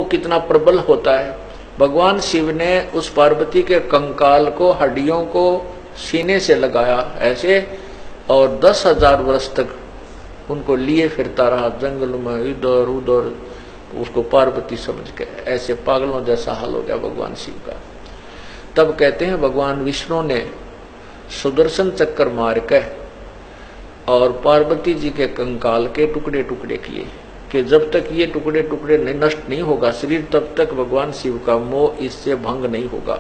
कितना प्रबल होता है। भगवान शिव ने उस पार्वती के कंकाल को, हड्डियों को सीने से लगाया ऐसे, और 10,000 वर्ष तक उनको लिए फिरता रहा जंगल में, इधर उधर, उसको पार्वती समझ के। ऐसे पागलों जैसा हाल हो गया भगवान शिव का। तब कहते हैं भगवान विष्णु ने सुदर्शन चक्कर मार के और पार्वती जी के कंकाल के टुकड़े टुकड़े किए कि जब तक ये टुकड़े टुकड़े नष्ट नहीं होगा शरीर, तब तक भगवान शिव का मोह इससे भंग नहीं होगा।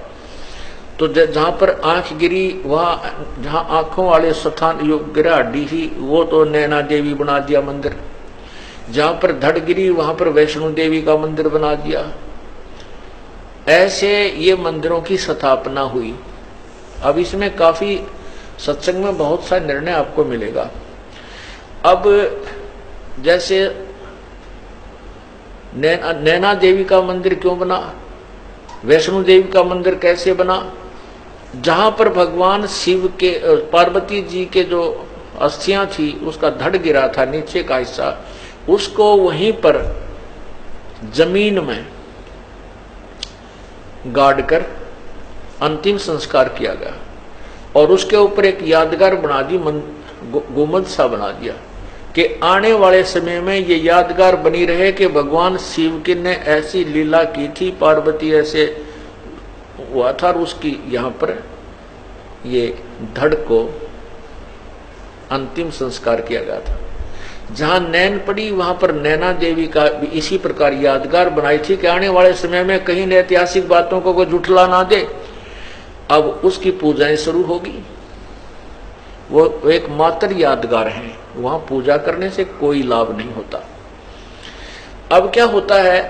तो जहां पर आंख गिरी, वहां जहां आंखों वाले स्थान गिरा हड्डी ही, वो तो नैना देवी बना दिया मंदिर। जहां पर धड़ गिरी वहां पर वैष्णो देवी का मंदिर बना दिया। ऐसे ये मंदिरों की स्थापना हुई। अब इसमें काफी सत्संग में बहुत सा निर्णय आपको मिलेगा। अब जैसे नैना देवी का मंदिर क्यों बना, वैष्णो देवी का मंदिर कैसे बना, जहां पर भगवान शिव के, पार्वती जी के जो अस्थियां थी उसका धड़ गिरा था नीचे का हिस्सा, उसको वहीं पर जमीन में गाड़ कर अंतिम संस्कार किया गया और उसके ऊपर एक यादगार बना दी, गुंबद सा बना दिया कि आने वाले समय में ये यादगार बनी रहे कि भगवान शिव की ने ऐसी लीला की थी, पार्वती ऐसे हुआ था, और उसकी यहाँ पर ये धड़ को अंतिम संस्कार किया गया था। जहां नैन पड़ी वहां पर नैना देवी का भी इसी प्रकार यादगार बनाई थी कि आने वाले समय में कहीं ऐतिहासिक बातों को कोई झुठला ना दे। अब उसकी पूजाएं शुरू होगी। वो एक मात्र यादगार है, वहां पूजा करने से कोई लाभ नहीं होता। अब क्या होता है,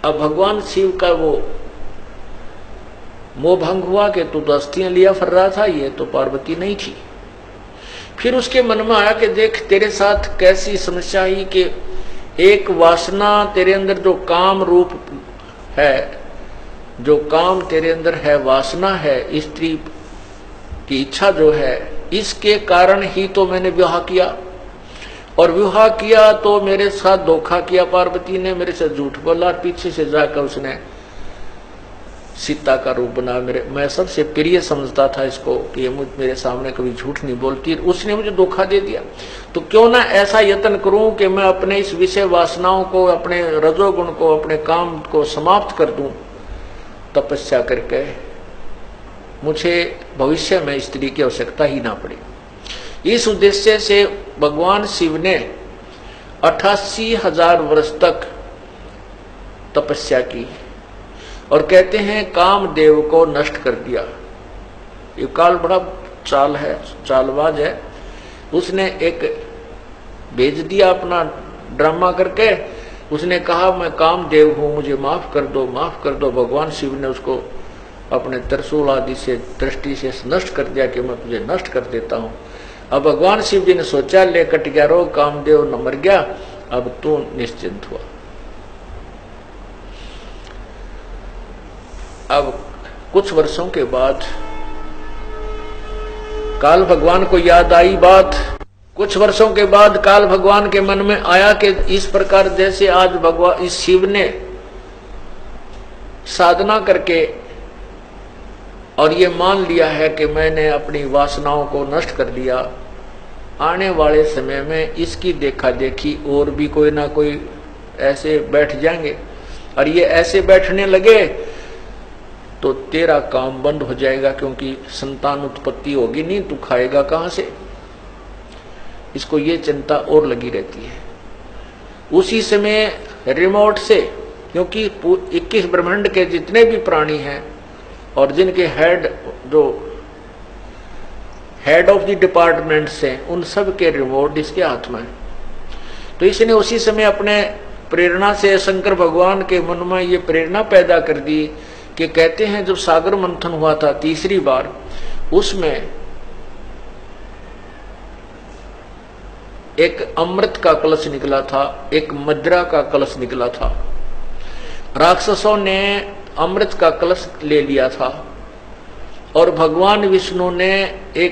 अब भगवान शिव का वो मोह भंग हुआ कि तू तो अस्थियां लिया फिर रहा था, ये तो पार्वती नहीं थी। फिर उसके मन में आया कि देख तेरे साथ कैसी समस्या ही कि एक वासना तेरे अंदर, जो काम रूप है, जो काम तेरे अंदर है, वासना है, स्त्री की इच्छा जो है, इसके कारण ही तो मैंने विवाह किया, और विवाह किया तो मेरे साथ धोखा किया पार्वती ने, मेरे से झूठ बोला, पीछे से जाकर उसने सीता का रूप बना। मैं सबसे प्रिय समझता था इसको कि ये मेरे सामने कभी झूठ नहीं बोलती, उसने मुझे धोखा दे दिया। तो क्यों ना ऐसा यत्न करूं कि मैं अपने इस विषय वासनाओं को, अपने रजोगुण को, अपने काम को समाप्त कर दूं तपस्या करके, मुझे भविष्य में स्त्री की आवश्यकता ही ना पड़े। इस उद्देश्य से भगवान शिव ने 88,000 वर्ष तक तपस्या की और कहते हैं कामदेव को नष्ट कर दिया। ये काल बड़ा चाल है, चालबाज है। उसने एक भेज दिया अपना ड्रामा करके, उसने कहा मैं कामदेव हूं, मुझे माफ कर दो, माफ कर दो। भगवान शिव ने उसको अपने त्रिशूल आदि से दृष्टि से नष्ट कर दिया कि मैं तुझे नष्ट कर देता हूं। अब भगवान शिव जी ने सोचा ले कट गया रोग, कामदेव न मर गया, अब तू निश्चिंत हुआ। अब कुछ वर्षों के बाद काल भगवान को याद आई बात। कुछ वर्षों के बाद काल भगवान के मन में आया कि इस प्रकार जैसे आज भगवान इस शिव ने साधना करके और ये मान लिया है कि मैंने अपनी वासनाओं को नष्ट कर दिया, आने वाले समय में इसकी देखा देखी और भी कोई ना कोई ऐसे बैठ जाएंगे, और ये ऐसे बैठने लगे तो तेरा काम बंद हो जाएगा, क्योंकि संतान उत्पत्ति होगी नहीं, तू खाएगा कहां से। इसको ये चिंता और लगी रहती है। उसी समय रिमोट से, क्योंकि 21 ब्रह्मांड के जितने भी प्राणी हैं और जिनके हेड, जो हेड ऑफ द डिपार्टमेंट्स हैं, उन सब के रिमोट इसके हाथ में। तो इसने उसी समय अपने प्रेरणा से शंकर भगवान के मन में ये प्रेरणा पैदा कर दी कि कहते हैं जब सागर मंथन हुआ था तीसरी बार, उसमें एक अमृत का कलश निकला था, एक मदिरा का कलश निकला था। राक्षसों ने अमृत का कलश ले लिया था और भगवान विष्णु ने एक